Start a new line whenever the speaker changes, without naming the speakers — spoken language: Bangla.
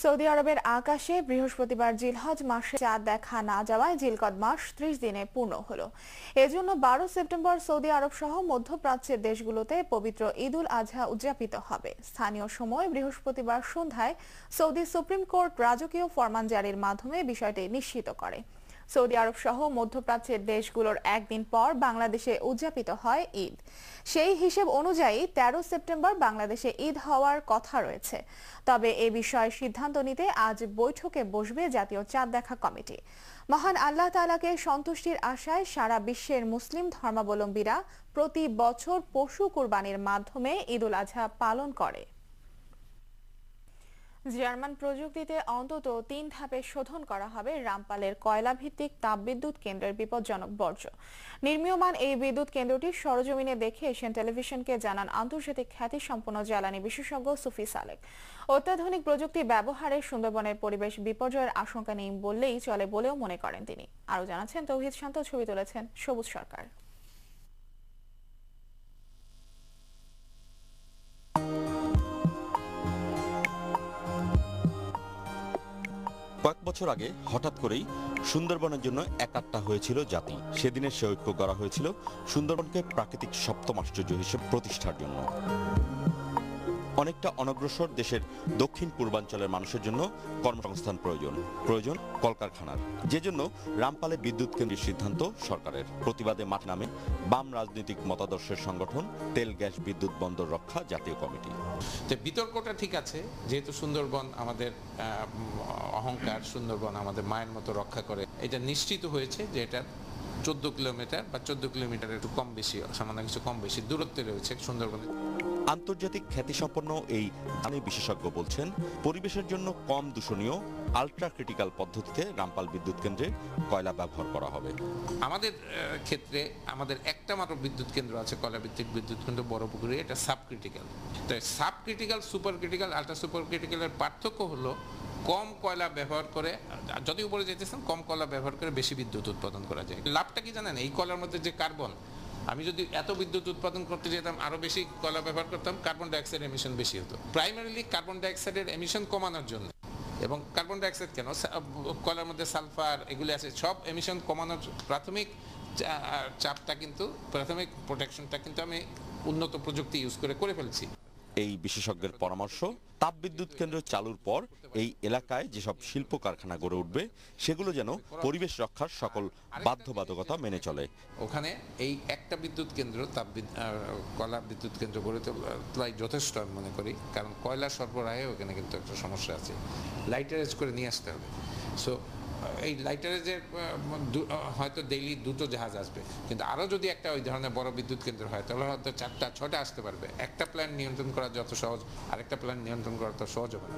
সৌদি আরবের আকাশে বৃহস্পতিবার জিলহজ মাসে চাঁদ দেখা না যাওয়ায় জিলকদ মাস ৩০ দিনে পূর্ণ হলো। এজন্য ১২ সেপ্টেম্বর সৌদি আরব সহ মধ্যপ্রাচ্যের দেশগুলোতে পবিত্র ঈদ উল আজহা উদযাপিত হবে। স্থানীয় সময় বৃহস্পতিবার সন্ধ্যায় সৌদি সুপ্রিম কোর্ট রাজকীয় ফরমান জারির মাধ্যমে বিষয়টি নিশ্চিত করে। সৌদি আরব সহ মধ্যপ্রাচ্যের দেশগুলোর একদিন পর বাংলাদেশে উদযাপিত হয় ঈদ। সেই হিসেব অনুযায়ী ১৩ সেপ্টেম্বর বাংলাদেশে ঈদ হওয়ার কথা রয়েছে। তবে এ বিষয়ে সিদ্ধান্ত নিতে আজ বৈঠকে বসবে জাতীয় চাঁদ দেখা কমিটি। মহান আল্লাহ তাআলাকে সন্তুষ্টির আশায় সারা বিশ্বের মুসলিম ধর্মাবলম্বীরা প্রতি বছর পশু কুরবানির মাধ্যমে ঈদ উল আজহা পালন করে। জার্মান প্রযুক্তিতে অন্তত ৩ ধাপে শোধন করা হবে রামপালের কয়লা ভিত্তিক তাপবিদ্যুৎ কেন্দ্রের বিপজ্জনক বর্জ্য। নির্মীয়মান এই বিদ্যুৎ কেন্দ্রটি সরজমিনে দেখে এশিয়ান টেলিভিশনকে জানান আন্তর্জাতিক খ্যাতিসম্পন্ন জ্বালানি বিশেষজ্ঞ সুফি সালেক। অত্যাধুনিক প্রযুক্তি ব্যবহারে সুন্দরবনের পরিবেশ বিপর্যয়ের আশঙ্কা নেই বললেই চলে বলেও মনে করেন তিনি। আরও জানাচ্ছেন তৌহিদ শান্ত, ছবি তুলেছেন সবুজ সরকার।
কয়েক বছর আগে হঠাৎ করেই সুন্দরবনের জন্য একাট্টা হয়েছিল জাতি। সেদিনের সে ঐক্য করা হয়েছিল সুন্দরবনকে প্রাকৃতিক সপ্তম আশ্চর্য হিসেবে প্রতিষ্ঠার জন্য। অনেকটা অনগ্রসর দেশের দক্ষিণ পূর্বাঞ্চলের মানুষের জন্য কর্মসংস্থান প্রয়োজন কলকারখানার। যে জন্য রামপালে বিদ্যুৎ কেন্দ্রের সিদ্ধান্ত সরকারের। প্রতিবাদে মাঠে নামে বাম রাজনৈতিক মতাদর্শের সংগঠন তেল গ্যাস বিদ্যুৎ বন্দর রক্ষা জাতীয় কমিটি।
বিতর্কটা ঠিক আছে, যেহেতু সুন্দরবন আমাদের অহংকার, সুন্দরবন আমাদের মায়ের মতো রক্ষা করে। এটা নিশ্চিত হয়েছে যে এটা 14 কিলোমিটার বা 14 কিলোমিটারের একটু কম বেশি, সামান্য কিছু কম বেশি দূরত্বে রয়েছে সুন্দরবনে।
আন্তর্জাতিক খ্যাতিসম্পন্ন এই জ্বালানি বিশেষজ্ঞ বলছেন, পরিবেশের জন্য কম দূষণীয় আলট্রা ক্রিটিক্যাল পদ্ধতিতে রামপাল বিদ্যুৎ কেন্দ্রে কয়লা ব্যবহার করা হবে।
আমাদের ক্ষেত্রে আমাদের একটা মাত্র বিদ্যুৎ কেন্দ্র আছে, কয়লা ভিত্তিক বিদ্যুৎ কেন্দ্র বড়পুকুরে। এটা সাব ক্রিটিক্যাল। তো sub critical, super critical, ultra super ক্রিটিক্যালের পার্থক্য হলো কম কয়লা ব্যবহার করে, যদি উপরে যেতেছেন কম কয়লা ব্যবহার করে বেশি বিদ্যুৎ উৎপাদন করা যায়। লাভটা কি জানেন? এই কয়লার মধ্যে যে কার্বন, আমি যদি এত বিদ্যুৎ উৎপাদন করতে যেতাম, আরো বেশি কয়লা ব্যবহার করতাম, কার্বন ডাইঅক্সাইড এমিশন বেশি হতো। প্রাইমারিলি কার্বন ডাইঅক্সাইডের এমিশন কমানোর জন্য। এবং কার্বন ডাইঅক্সাইড কেন, কয়লার মধ্যে সালফার এগুলি আছে, সব এমিশন কমানোর প্রাথমিক চাপটা কিন্তু, প্রাথমিক প্রোটেকশনটা কিন্তু আমি উন্নত প্রযুক্তি ইউজ করে ফেলছি।
এই বিশেষজ্ঞের পরামর্শ, তাপবিদ্যুৎ কেন্দ্র চালুর পর এই এলাকায় যেসব শিল্প কারখানা গড়ে উঠবে সেগুলো যেন পরিবেশ রক্ষার সকল বাধ্যবাধকতা মেনে চলে।
ওখানে এই একটা বিদ্যুৎ কেন্দ্র, কয়লা বিদ্যুৎ কেন্দ্র গড়ে তোলাই যথেষ্ট আমি মনে করি। কারণ কয়লা সরবরাহে ওখানে কিন্তু একটা সমস্যা আছে, লাইটারেজ করে নিয়ে আসতে হবে। সো এই লাইটারেজের হয়তো ডেইলি 2টো জাহাজ আসবে, কিন্তু আরও যদি একটা ওই ধরনের বড় বিদ্যুৎ কেন্দ্র হয় তাহলে হয়তো 4টা 6টা আসতে পারবে। একটা প্ল্যান্ট নিয়ন্ত্রণ করা যত সহজ, আরেকটা প্ল্যান্ট নিয়ন্ত্রণ করা তো সহজ হবে না।